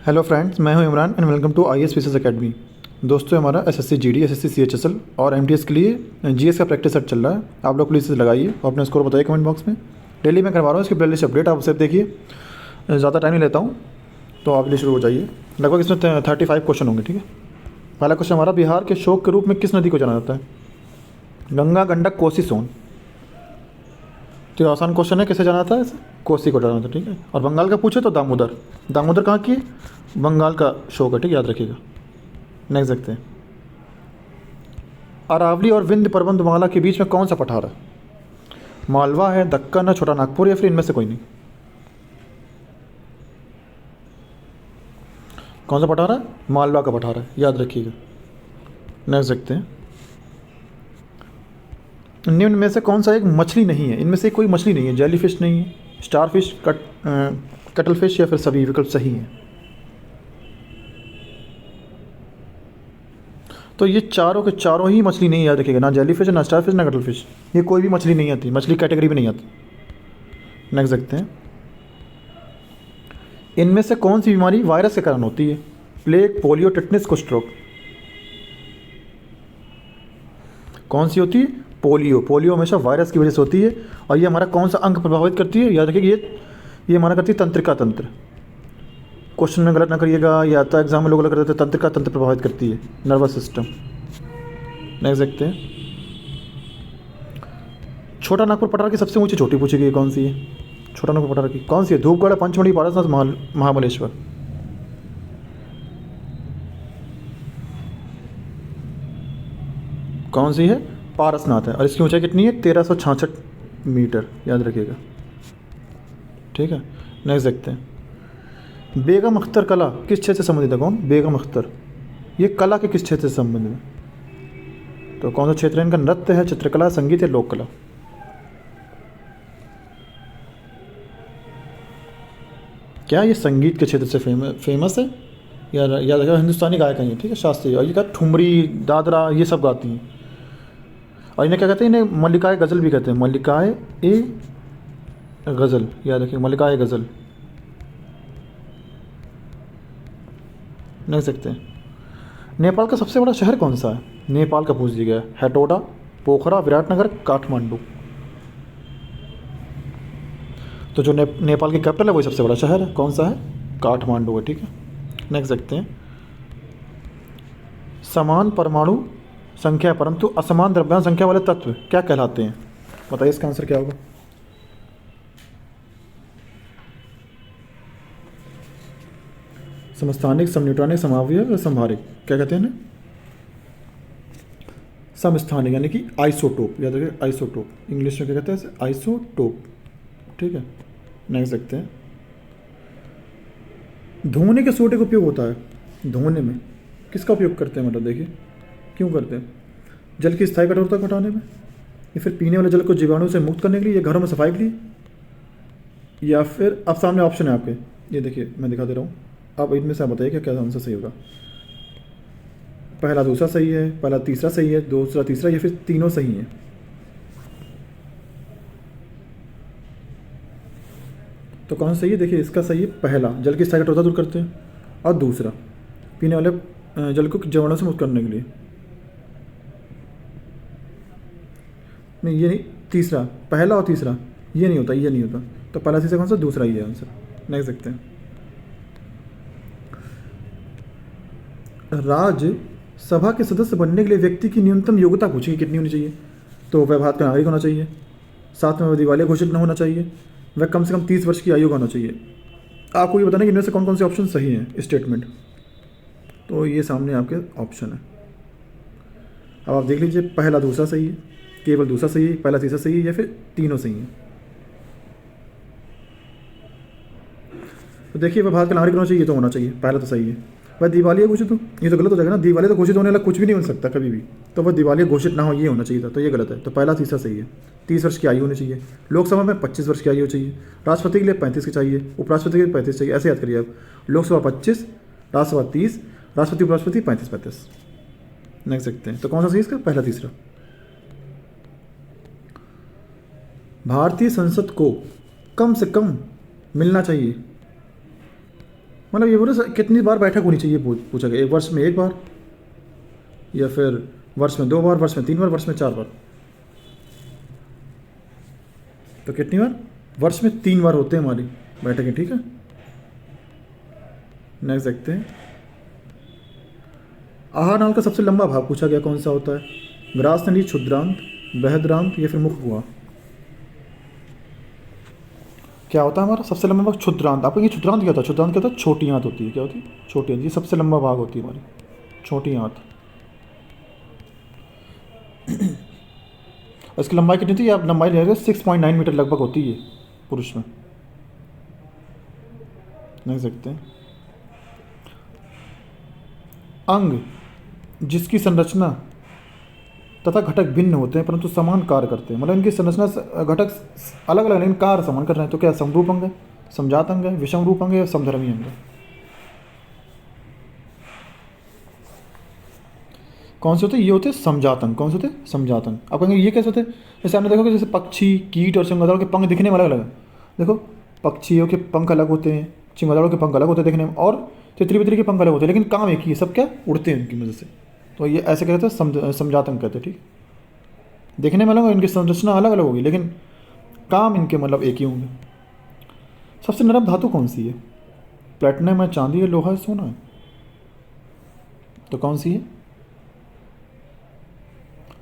Hello friends, मैं हूं Imran and welcome to I S PCS academy. दोस्तों, हमारा एसएससी जीडी, एसएससी सीएचएसएल और एमटीएस के लिए जीएस का प्रैक्टिस सेट चल रहा है। आप लोग प्लीज़ इसे लगाइए और अपने स्कोर बताइए कमेंट बॉक्स में। डेली मैं करवा रहा हूँ इसकी प्लेलिस्ट अपडेट, आप उसे देखिए। ज़्यादा टाइम नहीं लेता हूँ, तो आप लिए शुरू हो जाइए। लगभग इसमें 35 क्वेश्चन होंगे, ठीक है। पहला क्वेश्चन हमारा, बिहार के शोक के रूप में किस नदी को जाना जाता है? गंगा, गंडक, कोसी, सोन। तो आसान क्वेश्चन है, किसे जाना था इसे? कोसी को जाना था, ठीक है। और बंगाल का पूछे तो दामोदर। दामोदर कहाँ की है? बंगाल का शोक है, ठीक है, याद रखिएगा। नेक्स्ट देखते हैं, अरावली और विंध्य पर्वतमाला के बीच में कौन सा पठार है? मालवा है, दक्कन है, छोटा नागपुर या फिर इनमें से कोई नहीं? कौन सा पठार है? मालवा का पठार है, याद रखिएगा। नेक्स्ट देखते हैं, निम्न में से कौन सा एक मछली नहीं है? इनमें से कोई मछली नहीं है। जेली फिश नहीं है, स्टार फिश, कटल फिश या फिर सभी विकल्प सही हैं। तो ये चारों के चारों ही मछली नहीं, याद रखिएगा। ना जेली फिश, ना स्टार फिश, ना कटल फिश, ये कोई भी मछली नहीं आती, मछली कैटेगरी में नहीं आती। नेक्स्ट देखते हैं, इनमें से कौन सी बीमारी वायरस के कारण होती है? प्लेग, पोलियो, टिटनेस, कुष्ठ। कौन सी होती है? पोलियो। पोलियो हमेशा वायरस की वजह से होती है। और ये हमारा कौन सा अंग प्रभावित करती है? याद रखिएगा, ये हमारा करती है तंत्रिका तंत्र। क्वेश्चन में गलत ना करिएगा, या तो एग्जाम में लोग गलत करते हैं। तंत्रिका तंत्र प्रभावित करती है, नर्वस सिस्टम। नेक्स्ट देखते हैं, छोटा नागपुर पठार की सबसे ऊंची चोटी पूछी गई, कौन सी है? छोटा नागपुर पठार की कौन सी है? धूपगढ़, पंचमढ़ी, पारसनाथ, महाबलेश्वर। कौन सी है? पारसनाथ है। और इसकी ऊंचाई कितनी है? 1366 मीटर, याद रखिएगा, ठीक है। नेक्स्ट देखते हैं, बेगम अख्तर कला किस क्षेत्र से संबंधित है? कौन? बेगम अख्तर। ये कला के किस क्षेत्र से संबंधित है? तो कौन सा क्षेत्र है इनका? नृत्य है, चित्रकला, संगीत या लोक कला? क्या ये संगीत के क्षेत्र से फेमस है? याद रखिएगा, हिंदुस्तानी गायक हैं ये, ठीक है, शास्त्रीय। और ये क्या, ठुमरी, दादरा, ये सब गाती हैं। और इन्हें क्या कहते हैं? इन्हें मल्लिकाए गज़ल भी कहते हैं। मल्लिकाए ए गज़ल, याद रखिए, मल्लिकाए गज़ल। नहीं सकते हैं, नेपाल का सबसे बड़ा शहर कौन सा है? नेपाल का पूछ दिया गया है। हेटोडा, पोखरा, विराटनगर, काठमांडू। तो जो नेपाल की कैपिटल है वही सबसे बड़ा शहर है। कौन सा है? काठमांडू है, ठीक है। नेक्स्ट देखते हैं, समान परमाणु संख्या परंतु असमान द्रव्यमान संख्या वाले तत्व क्या कहलाते हैं? बताइए इसका आंसर क्या होगा? समस्थानिक, समन्यूट्रॉनिक, समावयव या समहारिक, क्या कहते हैं ना? समस्थानिक यानी कि आइसोटोप, याद रखिए, आइसोटोप। इंग्लिश में क्या कहते हैं? आइसोटोप, ठीक है। नेक्स्ट देखते हैं, धोने के सोडे का उपयोग होता है। धोने में किसका उपयोग करते हैं? मतलब देखिए, क्यों करते हैं? जल की स्थायी कठोरता घटाने में, या फिर पीने वाले जल को जीवाणु से मुक्त करने के लिए, या घरों में सफाई के लिए, या फिर अब सामने ऑप्शन है आपके, ये देखिए मैं दिखा दे रहा हूँ। अब इनमें से आप बताइए क्या आंसर सही होगा। पहला दूसरा सही है, पहला तीसरा सही है, दूसरा तीसरा, या फिर तीनों सही है? तो कौन सा सही है? देखिए इसका सही है पहला, जल की स्थायी कठोरता दूर करते हैं, और दूसरा पीने वाले जल को जीवाणु से मुक्त करने के लिए। नहीं, ये नहीं, तीसरा, पहला और तीसरा ये नहीं होता, ये नहीं होता। तो पहला तीसरा कौन सा? दूसरा ही है आंसर। नेक्स्ट देखते हैं, राज्यसभा के सदस्य बनने के लिए व्यक्ति की न्यूनतम योग्यता पूछी, कितनी होनी चाहिए? तो वह भारत का नागरिक होना चाहिए, साथ में वह दिवालिया घोषित न होना चाहिए, वह कम से कम 30 वर्ष की आयु का होना चाहिए। आपको ये बताना कि इनमें से कौन कौन से ऑप्शन सही हैं स्टेटमेंट। तो ये सामने आपके ऑप्शन है। अब आप देख लीजिए, पहला दूसरा सही है, केवल दूसरा सही है, पहला तीसरा सही है, या फिर तीनों सही हैं। तो देखिए, वह भारत का नागरिक होना चाहिए, तो होना चाहिए, पहला तो सही है। वह दिवालिया घोषित हो, ये तो गलत हो जाएगा ना। दिवालिया तो घोषित होने वाला कुछ भी नहीं बन सकता कभी भी, तो वह दिवालिया घोषित ना हो, ये होना चाहिए था, तो ये गलत है। तो पहला तीसरा सही है। 30 वर्ष की आयु होनी चाहिए। लोकसभा में 25 वर्ष की आयु चाहिए। राष्ट्रपति के लिए 35 की चाहिए, उपराष्ट्रपति के लिए 35 चाहिए। ऐसे याद करिए आप, लोकसभा 25, राज्यसभा 30, राष्ट्रपति उपराष्ट्रपति 35-35। नेक्स्ट देखते हैं, तो कौन सा सही इसका? पहला तीसरा। भारतीय संसद को कम से कम मिलना चाहिए मतलब ये बोले कितनी बार बैठक होनी चाहिए पूछा गया, एक वर्ष में एक बार, या फिर वर्ष में 2 बार, वर्ष में 3 बार, वर्ष में 4 बार। तो कितनी बार? वर्ष में 3 बार होते हैं हमारी बैठकें, ठीक है। नेक्स्ट देखते हैं, आहार नाल का सबसे लंबा भाग पूछा गया कौन सा होता है? ग्रास नली, क्षुद्रांत, बृहद्रांत या फिर मुख गुहा। क्या होता है हमारा सबसे लंबा भाग? क्षुद्रांत। आपको ये क्षुद्रांत क्या होता है? क्षुद्रांत क्या होता है? छोटी आंत होती है। क्या होती है? छोटी आंत। ये सबसे लंबा भाग होती है हमारी छोटी आंत। इसकी लंबाई कितनी थी? आप लंबाई ले 6.9 मीटर लगभग होती है पुरुष में। नहीं सकते हैं। अंग जिसकी संरचना तथा घटक भिन्न होते हैं परंतु समान कार्य करते हैं, मतलब इनकी संरचना घटक अलग अलग लेकिन कार्य समान कर रहे हैं, तो क्या समरूप अंग है, समजात अंग है, विषम रूप अंग है या समधर्मी अंग है? कौन से होते हैं? ये होते हैं समजात अंग। कौन से होते हैं? समजात अंग। आप कहेंगे ये कैसे होते हैं? जैसे आपने देखोगे जैसे पक्षी, कीट और चमगादड़ों के पंख दिखने में अलग अलग है। देखो पक्षियों के पंख अलग होते हैं, चमगादड़ों के पंख अलग होते हैं देखने में, और तितली बितली के पंख अलग होते हैं, लेकिन काम एक ही है, सब क्या उड़ते हैं इनकी मदद से। तो ये ऐसे कहते हैं समजात अंग कहते हैं, ठीक। देखने में अलग होगा, इनकी संरचना अलग अलग होगी लेकिन काम इनके मतलब एक ही होंगे। सबसे नरम धातु कौन सी है? प्लेटिनम है, चांदी है, लोहा है, सोना है। तो कौन सी है?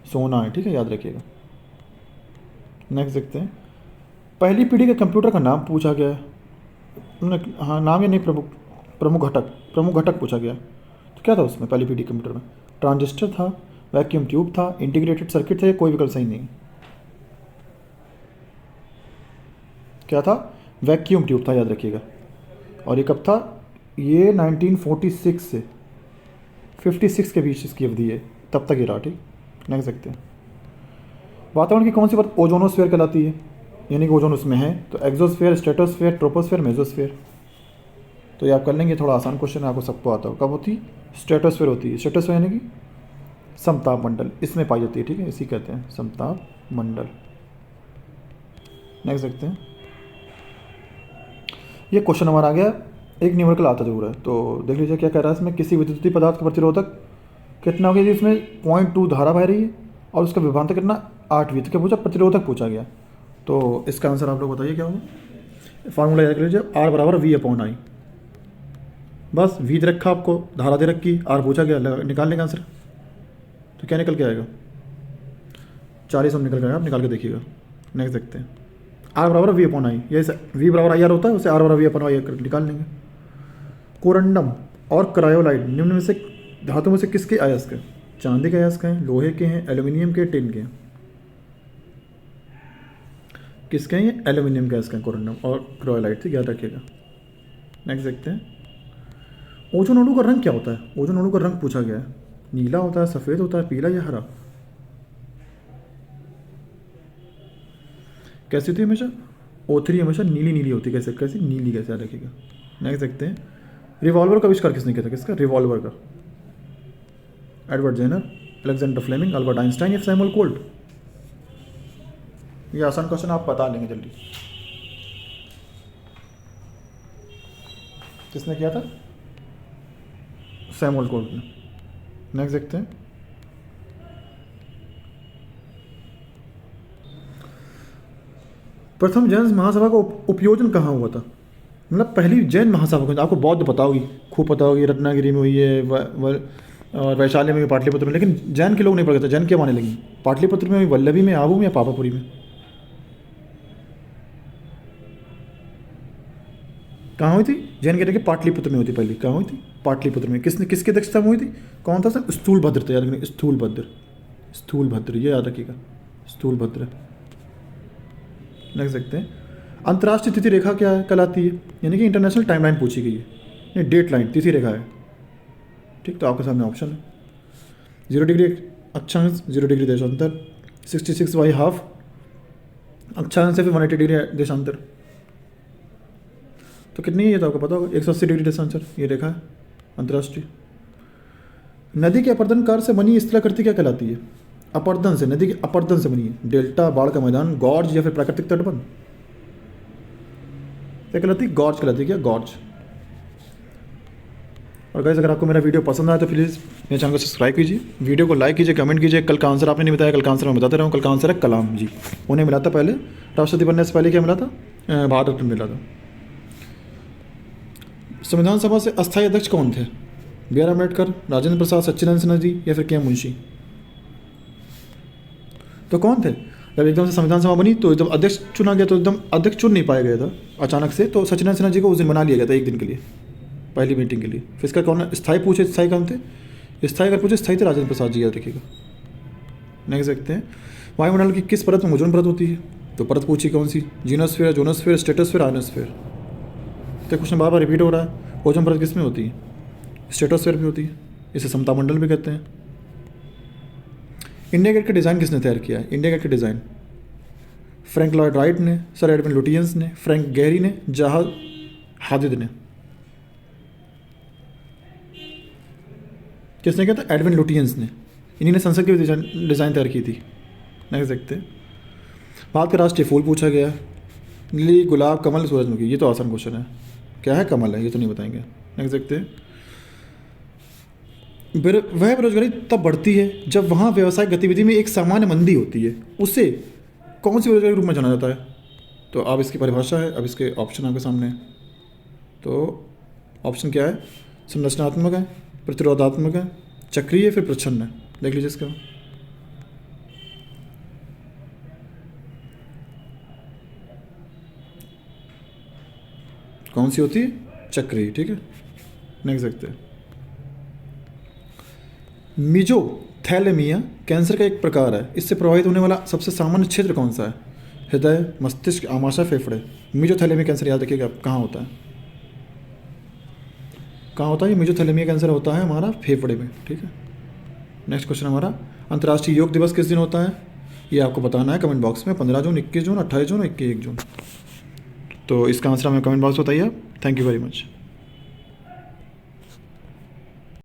सोना है, ठीक है, याद रखिएगा। नेक्स्ट देखते हैं, पहली पीढ़ी के कंप्यूटर का नाम पूछा गया है। हाँ, नाम या नहीं, प्रमुख घटक पूछा गया। तो क्या था उसमें पहली पीढ़ी कंप्यूटर में? ट्रांजिस्टर था, वैक्यूम ट्यूब था, इंटीग्रेटेड सर्किट था, कोई विकल्प सही नहीं। क्या था? वैक्यूम ट्यूब था, याद रखिएगा। और ये कब था? ये 1946 से 56 के बीच इसकी अवधि है, तब तक ये रहा, ठीक। नहीं सकते। वातावरण की कौन सी परत ओजोनोस्फीयर कहलाती है? यानी कि ओजोन उसमें है, तो एक्सोस्फीयर, स्ट्रेटोस्फीयर, ट्रोपोस्फीयर, मेसोस्फीयर। तो ये आप कर लेंगे, थोड़ा आसान क्वेश्चन है, आपको सबको आता हो। कब होती? स्ट्रेटोस्फीयर होती है। स्ट्रेटोस्फीयर यानी कि समताप मंडल, इसमें पाई जाती है, ठीक है, इसी कहते हैं समताप मंडल। नेक्स्ट देखते हैं, ये क्वेश्चन हमारा आ गया, एक न्यूमेरिकल आता जरूर है, तो देख लीजिए क्या कह रहा है इसमें। किसी विद्युतीय पदार्थ का प्रतिरोधक कितना हो गया? इसमें 0.2 धारा बह रही है और उसका विभवांतर कितना? 8V। तो क्या पूछा? प्रतिरोधक पूछा गया। तो इसका आंसर आप लोग बताइए क्या होगा। फार्मूला याद कर लीजिए, R बराबर V/I। बस V दे रखा आपको, धारा दे रखी, R पूछा गया, निकालने का आंसर। तो क्या निकल के आएगा? 40 हम निकल गया, आप निकाल के देखिएगा। नेक्स्ट देखते हैं, R बराबर V/I। ये V बराबर IR होता है, उसे R बराबर V/I निकाल लेंगे। कोरंडम और क्रायोलाइट निम्न में से धातु में से किसके अयस्क हैं? चांदी के अयस्क हैं, लोहे के हैं, एल्यूमिनियम के, टिन के। किसके हैं? ये एल्यूमिनियम के अयस्क हैं, कोरंडम और क्रायोलाइट, ठीक, याद रखिएगा। नेक्स्ट देखते हैं, ओजोन अणु का रंग क्या होता है? ओजोन अणु का रंग पूछा गया है। नीला होता है, सफ़ेद होता है, पीला या हरा? कैसी होती है हमेशा? O3 हमेशा नीली नीली होती है। कैसे? कैसी नीली? कैसे? याद रखिएगा। नेक्स्ट देखते हैं, रिवॉल्वर का आविष्कार किसने किया था? किसका? रिवॉल्वर का। Edward Jenner, Alexander Fleming, Albert Einstein या सैमुअल कोल्ट? ये आसान क्वेश्चन आप बता लेंगे जल्दी। किसने किया था? सैमुअल कोल्ट ने। नेक्स्ट देखते हैं, प्रथम जैन महासभा का उपयोजन कहाँ हुआ था? मतलब पहली जैन महासभा, आपको बौद्ध पता होगी, खूब पता होगी, रत्नागिरी में हुई है, और वैशाली में, पाटलिपुत्र में, लेकिन जैन के लोग नहीं पढ़ते। जैन क्या माने लगी? पाटलिपुत्र में, वल्लभी में, आबू में या पापापुरी में? कहाँ हुई थी? जैन कहते हैं कि पाटलिपुत्र में हुई थी पहले। कहाँ हुई थी? पाटलिपुत्र में। किसकी अध्यक्षता में हुई थी? कौन था सर? स्थूलभद्र था, याद रखिए, स्थूलभद्र, ये याद रखिएगा, स्थूलभद्र। नेक्स्ट देखते हैं, अंतर्राष्ट्रीय तिथि रेखा क्या है कहलाती है? यानी कि इंटरनेशनल टाइमलाइन पूछी गई है, नहीं डेट लाइन, तिथि रेखा है, ठीक। तो आपके सामने ऑप्शन है 0 डिग्री अक्षांश, 0 डिग्री देशांतर, 66/2 अक्षांश से फिर 180 डिग्री देशांतर। तो कितनी है ये तो आपको पता होगा, 180 डिग्री देशांतर ये रेखा है अंतर्राष्ट्रीय। नदी के अपर्दन कार से बनी स्थलाकृति क्या कहलाती है? अपर्दन से, नदी के अपर्दन से बनी है। डेल्टा, बाढ़ का मैदान, गॉर्ज या फिर प्राकृतिक तटबंध? क्या कहलाती है? गॉर्ज कहलाती है। क्या? गॉर्ज। और गाइस अगर आपको मेरा वीडियो पसंद आया तो प्लीज़ मेरे चैनल को सब्सक्राइब कीजिए, वीडियो को लाइक कीजिए, कमेंट कीजिए। कल का आंसर आपने नहीं बताया, कल का आंसर मैं बताते रहा हूँ। कल का आंसर है कलाम जी। उन्हें मिला था पहले, राष्ट्रपति बनने से पहले क्या मिला था? भारत रत्न मिला था। संविधान सभा से अस्थायी अध्यक्ष कौन थे? बी आर अम्बेडकर, राजेंद्र प्रसाद, सच्चिदानंद सिन्हा जी या फिर के एम मुंशी? तो कौन थे? जब एकदम से संविधान सभा बनी तो एकदम अध्यक्ष चुना गया, तो एकदम अध्यक्ष चुन नहीं पाया गया था अचानक से, तो सच्चिदानंद सिन्हा जी को उस दिन बना लिया गया था एक दिन के लिए, पहली मीटिंग के लिए। फिर इसका कौन स्थायी पूछे, स्थायी कौन थे? स्थायी अगर पूछे स्थायी थे राजेंद्र प्रसाद जी, याद रखिएगा। नेक्स्ट देखते हैं, वायुमंडल की किस परत में ओजोन परत होती है? तो परत पूछी कौन सी? जीनोस्फीयर, जोनोस्फीयर, स्ट्रेटोस्फीयर, आयनोस्फीयर? तो क्वेश्चन बार बार रिपीट हो रहा है। ओजोन परत किस में होती है? स्ट्रेटोस्फीयर भी होती है, इसे समता मंडल भी कहते हैं। इंडिया गेट का डिज़ाइन किसने तैयार किया है? इंडिया गेट का डिज़ाइन फ्रैंक लॉयड राइट ने, सर एडविन लुटियंस ने, फ्रैंक गेहरी ने, जहा हादिद ने? किसने किया था? एडविन लुटियंस ने। इन्हीं ने संसद की डिज़ाइन तैयार की थी। नेक्स्ट देखते हैं, भारत का राष्ट्रीय फूल पूछा गया है। लिली, गुलाब, कमल, सूरजमुखी? ये तो आसान क्वेश्चन है। क्या है? कमल है, ये तो नहीं बताएंगे। नेक्स्ट देखते हैं, वह बेरोजगारी तब बढ़ती है जब वहाँ व्यवसायिक गतिविधि में एक सामान्य मंदी होती है, उसे कौन सी बेरोजगारी के रूप में जाना जाता है? तो अब इसकी परिभाषा है, अब इसके ऑप्शन आपके सामने है। तो ऑप्शन क्या है? संरचनात्मक है, प्रतिरोधात्मक है, चक्रीय है, फिर प्रच्छन्न है? देख लीजिए इसका। कौन सी होती है? चक्रीय। ठीक है, नेक्स्ट देखते हैं, मीजोथैलेमिया कैंसर का एक प्रकार है, इससे प्रभावित होने वाला सबसे सामान्य क्षेत्र कौन सा है? हृदय, मस्तिष्क, आमाशय, फेफड़े? मीजोथैलेमिया कैंसर याद रखिएगा कहाँ होता है, कहाँ होता है? ये मीजोथैलेमिया कैंसर होता है हमारा फेफड़े में। ठीक है, नेक्स्ट क्वेश्चन हमारा, अंतर्राष्ट्रीय योग दिवस किस दिन होता है? ये आपको बताना है कमेंट बॉक्स में। 15 जून, 21 जून, 28 जून, 21 जून? तो इसका आंसर हमें कमेंट बॉक्स में बताइए आप। Thank you very much.